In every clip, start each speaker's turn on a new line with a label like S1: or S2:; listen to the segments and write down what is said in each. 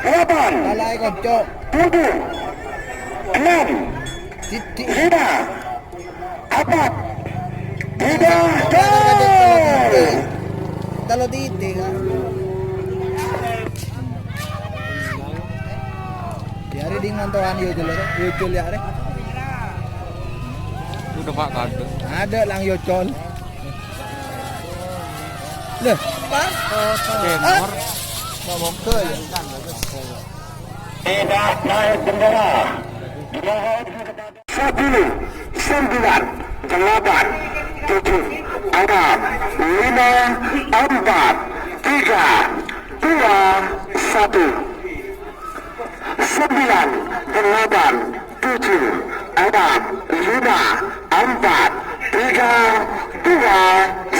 S1: 8,
S2: Lalai kocok.
S1: 7, 6,
S2: Titik.
S1: 5, 4, 3,
S2: Talo titik kan. Biar di ngantoan yocol ya re.
S3: Udah Pak kado.
S2: Ada lang yocol. Leh, Pak.
S3: Kemor.
S2: Ngomong ke ya.
S1: tidak naik bendera. Dimohon 10, 9, 8, 7, 6, 5, 4, 3, 2, 1. 9, 8, 7, 6, 5, 4, 3, 2,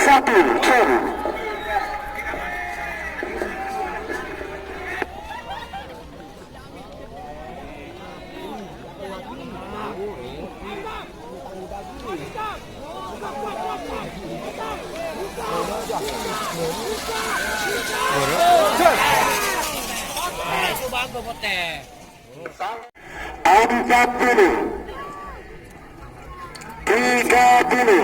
S1: 1. Cem. Empat puluh, 30, 20,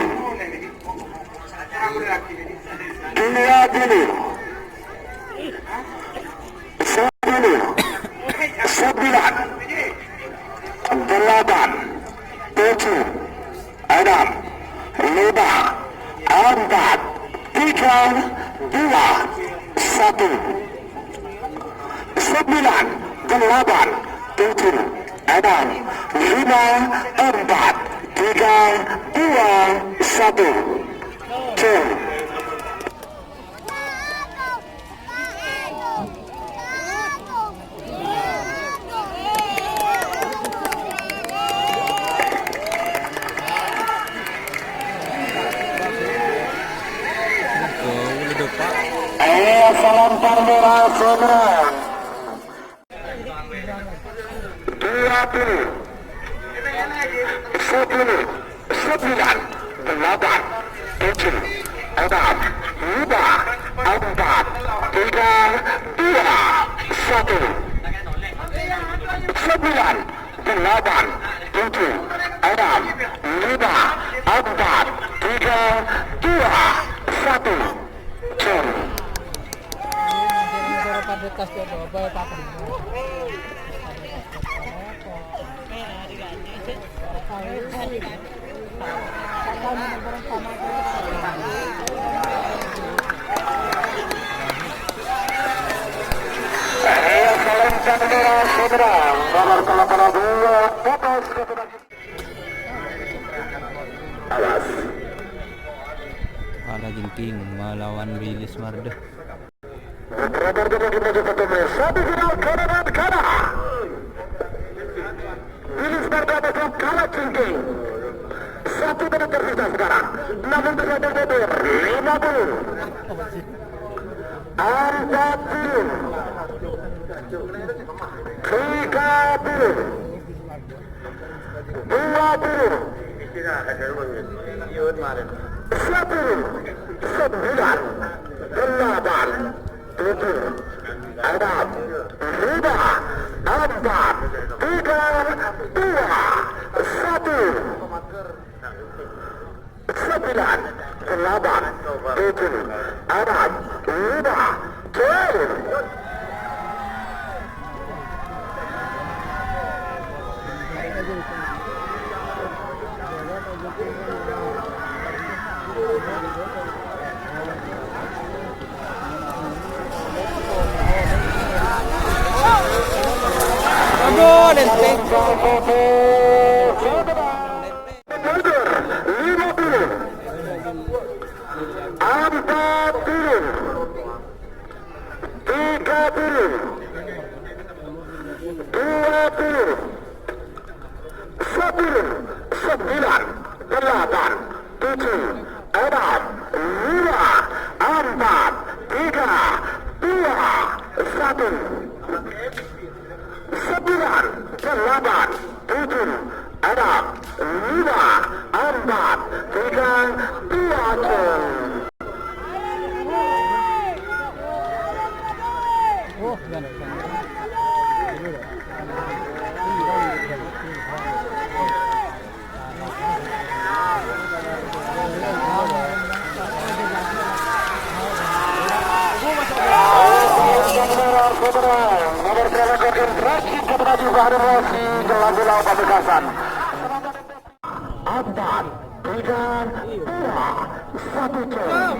S1: 10, 9, 8, 7, 6, 5, 4, 3, 2, 1. 9, 8, 7, 6, 5, 4, 3, 2, 1. Cem. Salam Pandora Seberang 20, 10, 9, 8, 7, 6, 5, 4, 3, 2, 1. 9, 8, 7, 6, 5, 4, 3, 2, 1. Cem.
S2: Bekas coba apa?
S3: Kala Genting melawan Wilis Marde.
S1: Sapi final Karapan kalah. Wilis Marde masuk kalah Genting. 1 menit tersisa sekarang. Namun bisa terbentur 50, 40, 30, 20, 1, 9, 8, 7, 6, 5, 4, 3, 2, 1. 9, 8, 7, 6, 5, 4.
S2: Aduh, lenteng. 9, 8, 7, 6, 5, 4, 3, 2, 1.
S1: Berhadiah lagu laut Pamekasan. 4, 3, 2, 1 turn.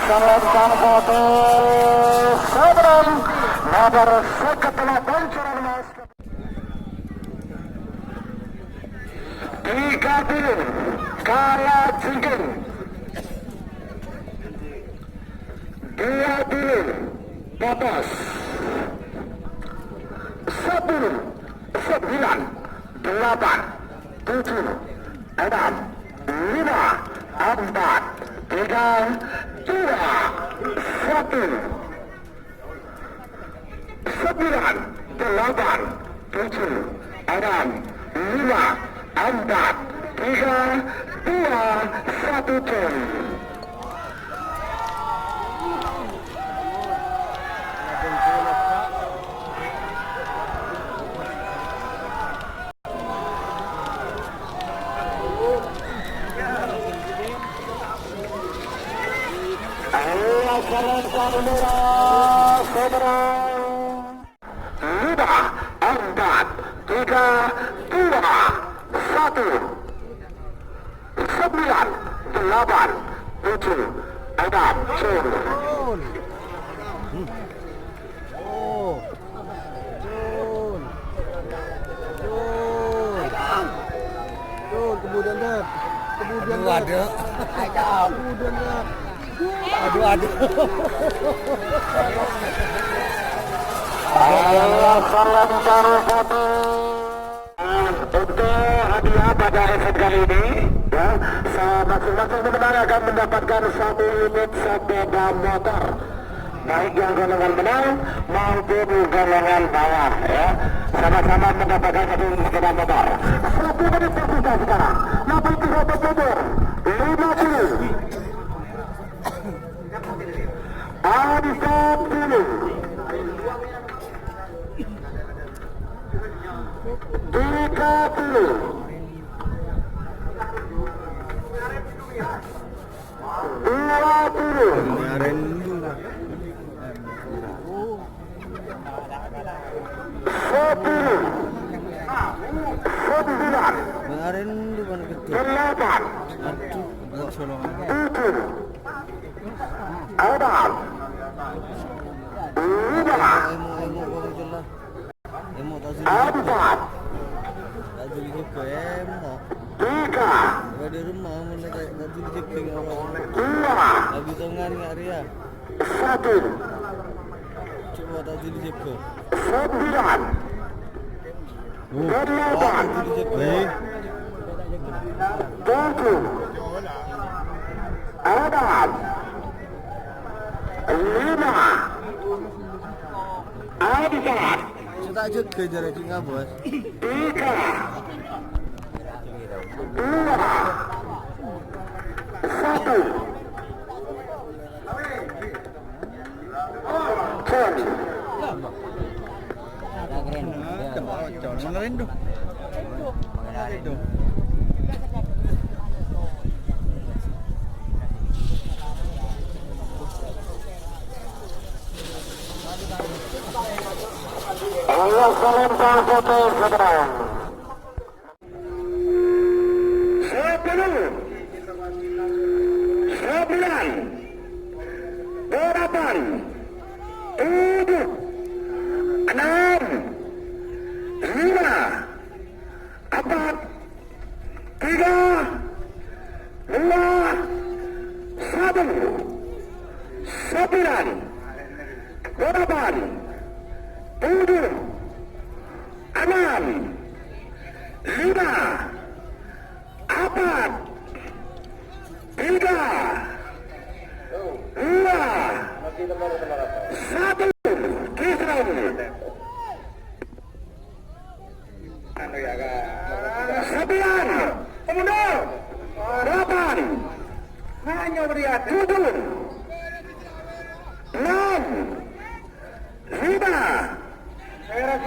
S1: Salam foto sebelum nomor seketelah pancuran mas 30 kala jengking 20 potos 10 9 8 7 6 5 4 3 2 1 9 8 7 6 5 4 3 2 1 turn.
S2: Kemudian deh. Aduh.
S1: Untuk hadiah pada event kali ini, ya, masing-masing pemenang akan mendapatkan 1 unit sepeda motor, baik yang golongan menang maupun golongan bawah, ya, sama-sama mendapatkan 1 unit sepeda motor. 1 menit tersisa sekarang. 83 mundur, 50. Adisat dulu. 30
S2: Tak jaga jarak tinggal bos.
S1: 3 2 1 turn. Allah salam foto seberang 10 9 8 7 6 5 4 3 2 1 9 8 7 6 5 4 3 2 1 kisran 9 mundur 8 hanya beriat 7 6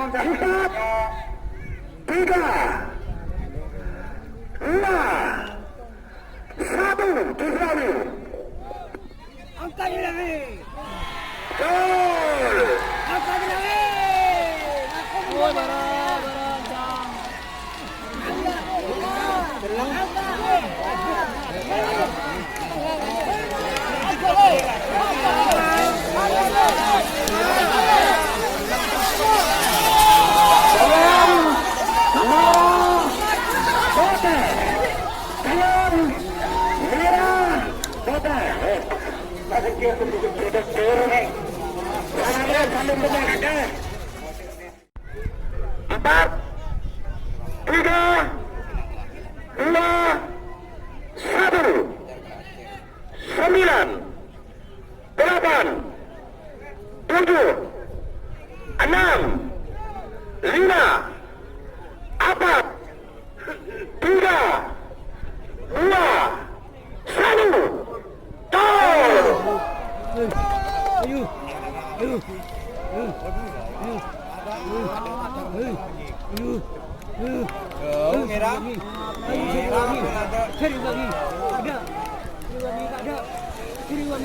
S1: 4, 3, 2, 1, Kisrani.
S4: Angkat dia lagi.
S1: Gol.
S4: Angkat dia lagi. Oh, barang.
S1: Empat, 3, 2, 1, 9, 8, 7, 6, 5, 4, 3, 2, 1,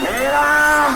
S1: merah,